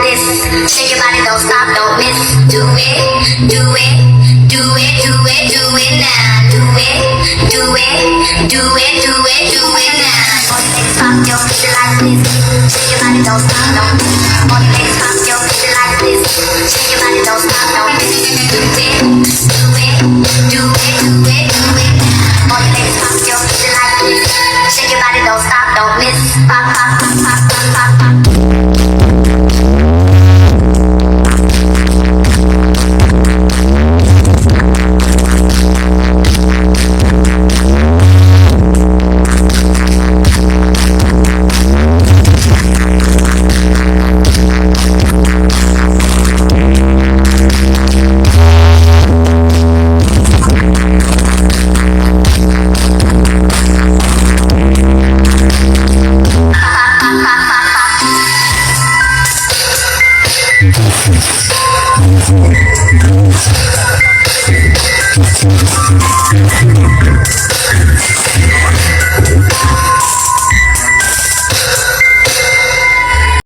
this. Shake your body, don't stop, don't miss. Do it, do it, do it, do it, do it now. Do it, do it, do it, do it, do it now. All you ladies pop your pussy like this. Shake your body, don't stop, don't miss. All you ladies pop your pussy like this. Shake your body, don't stop, don't miss. Do it, do it, do it, do it, do it now. All you ladies pop your pussy like this. Shake your body, don't stop, don't miss. Pop, pop, pop, pop, pop, pop, pop. This is